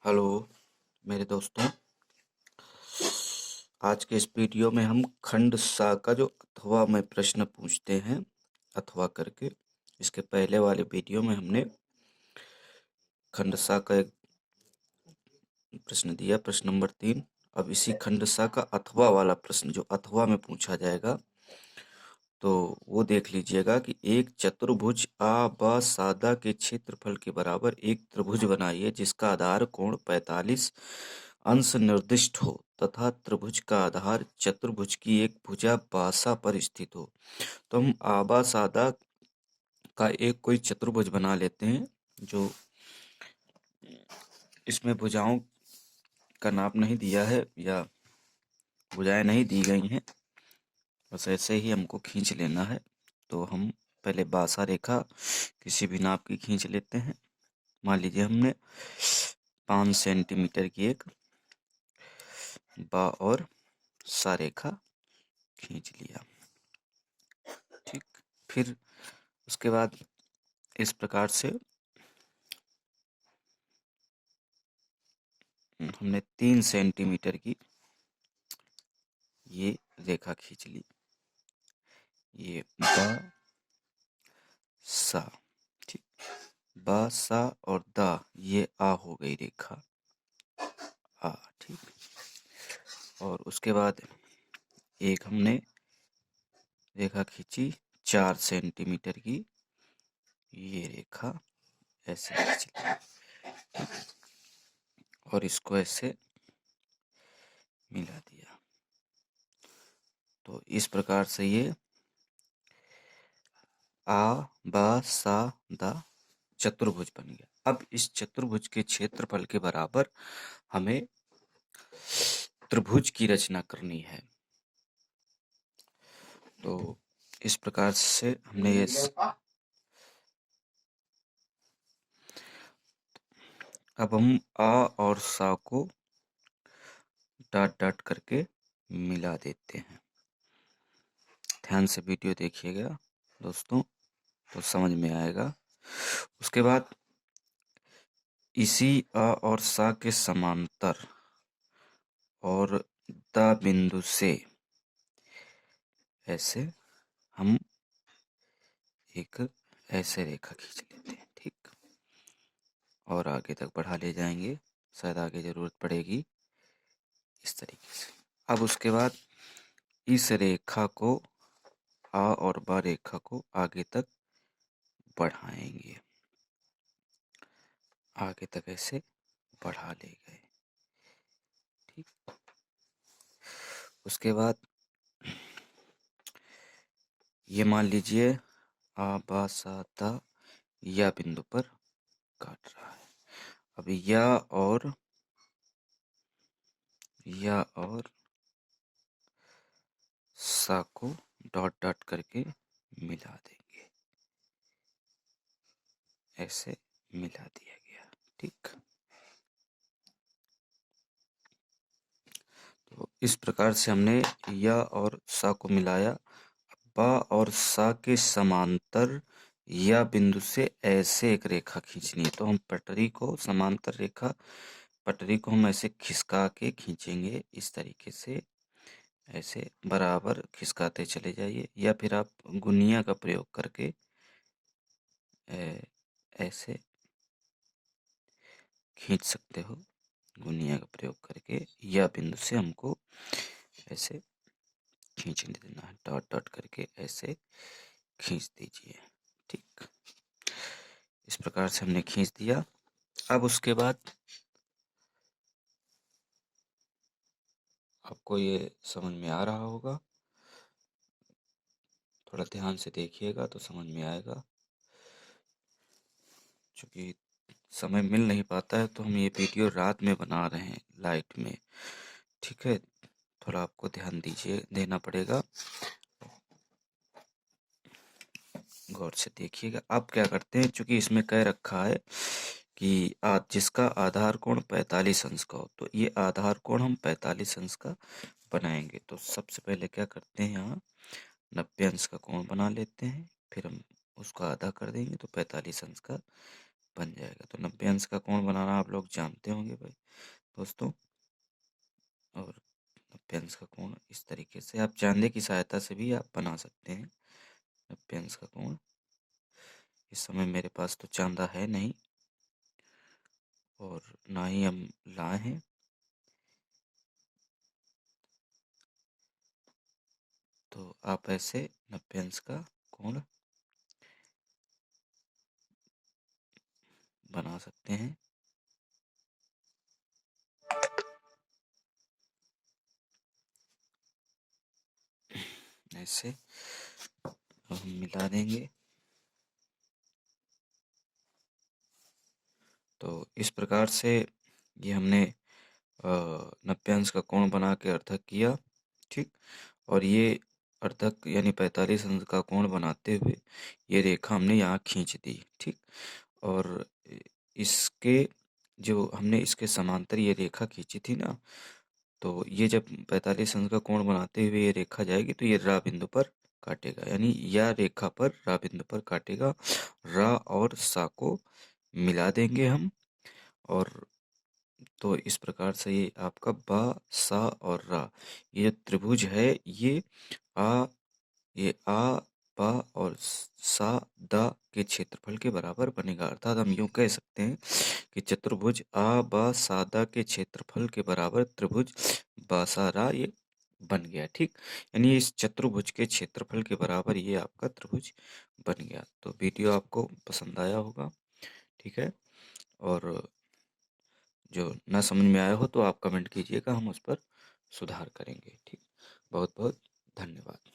Hello मेरे दोस्तों। आज के इस वीडियो में हम खंड सा का जो अथवा में प्रश्न पूछते हैं अथवा करके। इसके पहले वाले वीडियो में हमने खंड सा का एक प्रश्न दिया, प्रश्न नंबर 3। अब इसी खंड सा का अथवा वाला प्रश्न जो अथवा में पूछा जाएगा तो वो देख लीजिएगा कि एक चतुर्भुज आ ब सादा के क्षेत्रफल के बराबर एक त्रिभुज बनाइए जिसका आधार कोण 45 अंश निर्दिष्ट हो तथा त्रिभुज का आधार चतुर्भुज की एक भुजा बासा पर स्थित हो। तो हम आबा सादा का एक कोई चतुर्भुज बना लेते हैं जो इसमें भुजाओं का नाप नहीं दिया है या भुजाएं नहीं दी गई हैं, बस ऐसे ही हमको खींच लेना है। तो हम पहले बासा रेखा किसी भी नाप की खींच लेते हैं। मान लीजिए हमने 5 सेंटीमीटर की एक बा और सा रेखा खींच लिया। ठीक, फिर उसके बाद इस प्रकार से हमने 3 सेंटीमीटर की ये रेखा खींच ली, ये बा सा। ठीक, बा सा और दा ये आ हो गई रेखा आ। ठीक, और उसके बाद एक हमने रेखा खींची 4 सेंटीमीटर की, ये रेखा ऐसे खींच ली और इसको ऐसे मिला दिया। तो इस प्रकार से ये आ बा सा दा चतुर्भुज बन गया। अब इस चतुर्भुज के क्षेत्रफल के बराबर हमें त्रिभुज की रचना करनी है। तो इस प्रकार से हमने ये अब हम आ और सा को डॉट डॉट करके मिला देते हैं। ध्यान से वीडियो देखिएगा दोस्तों तो समझ में आएगा। उसके बाद इसी आ और सा के समांतर और द बिंदु से ऐसे हम एक ऐसे रेखा खींच लेते हैं। ठीक, और आगे तक बढ़ा ले जाएंगे, शायद आगे जरूरत पड़ेगी इस तरीके से। अब उसके बाद इस रेखा को आ और बा रेखा को आगे तक बढ़ाएंगे, आगे तक ऐसे बढ़ा ले गए। ठीक, उसके बाद ये मान लीजिए आ बा सा दा या बिंदु पर काट रहा है। अब या और सा को डॉट डॉट करके मिला देंगे, ऐसे मिला दिया गया। ठीक, तो इस प्रकार से हमने या और सा को मिलाया। बा और सा के समांतर या बिंदु से ऐसे एक रेखा खींचनी है। तो हम पटरी को समांतर रेखा पटरी को हम ऐसे खिसका के खींचेंगे इस तरीके से, ऐसे बराबर खिसकाते चले जाइए, या फिर आप गुनिया का प्रयोग करके ऐसे खींच सकते हो। गुनिया का प्रयोग करके या बिंदु से हमको ऐसे खींचने देना है, डॉट डॉट करके ऐसे खींच दीजिए। ठीक, इस प्रकार से हमने खींच दिया। अब उसके बाद आपको ये समझ में आ रहा होगा, थोड़ा ध्यान से देखिएगा तो समझ में आएगा। क्योंकि समय मिल नहीं पाता है तो हम ये वीडियो रात में बना रहे हैं लाइट में। ठीक है, थोड़ा आपको ध्यान देना पड़ेगा, गौर से देखिएगा। अब क्या करते हैं, चूंकि इसमें कह रखा है कि जिसका आधार कोण 45 अंश का हो, तो ये आधार कोण हम 45 अंश का बनाएंगे। तो सबसे पहले क्या करते हैं, यहाँ 90 अंश का कोण बना लेते हैं, फिर हम उसका आधा कर देंगे तो 45 अंश का बन जाएगा। तो 90 अंश का कोण बनाना आप लोग जानते होंगे भाई दोस्तों। और 90 अंश का कोण इस तरीके से आप चांदे की सहायता से भी आप बना सकते हैं 90 अंश का कोण। इस समय मेरे पास तो चांदा है नहीं और ना ही हम लाए हैं, तो आप ऐसे 90 अंश का कोण बना सकते हैं। ऐसे अब हम मिला देंगे। तो इस प्रकार से ये हमने 90 अंश का कोण बना के अर्थक किया, ठीक। और ये अर्थक यानी 45 अंश का कोण बनाते हुए ये रेखा हमने यहाँ खींच दी, ठीक। और इसके जो हमने इसके समांतर ये रेखा खींची थी ना, तो ये जब 45 अंश का कोण बनाते हुए ये रेखा जाएगी तो ये रा बिंदु पर काटेगा, यानी यह रेखा पर रा बिंदु पर काटेगा। रा और सा को मिला देंगे हम, और तो इस प्रकार से ये आपका बा सा और रा, ये त्रिभुज है, आ आ बा और सा दा के क्षेत्रफल के बराबर बनेगा। अर्थात हम यूं कह सकते हैं कि चतुर्भुज आ बा सा दा के क्षेत्रफल के बराबर त्रिभुज बा सा रा ये बन गया, ठीक। यानी इस चतुर्भुज के क्षेत्रफल के बराबर ये आपका त्रिभुज बन गया। तो वीडियो आपको पसंद आया होगा, ठीक है। और जो ना समझ में आया हो तो आप कमेंट कीजिएगा, हम उस पर सुधार करेंगे, ठीक। बहुत बहुत धन्यवाद।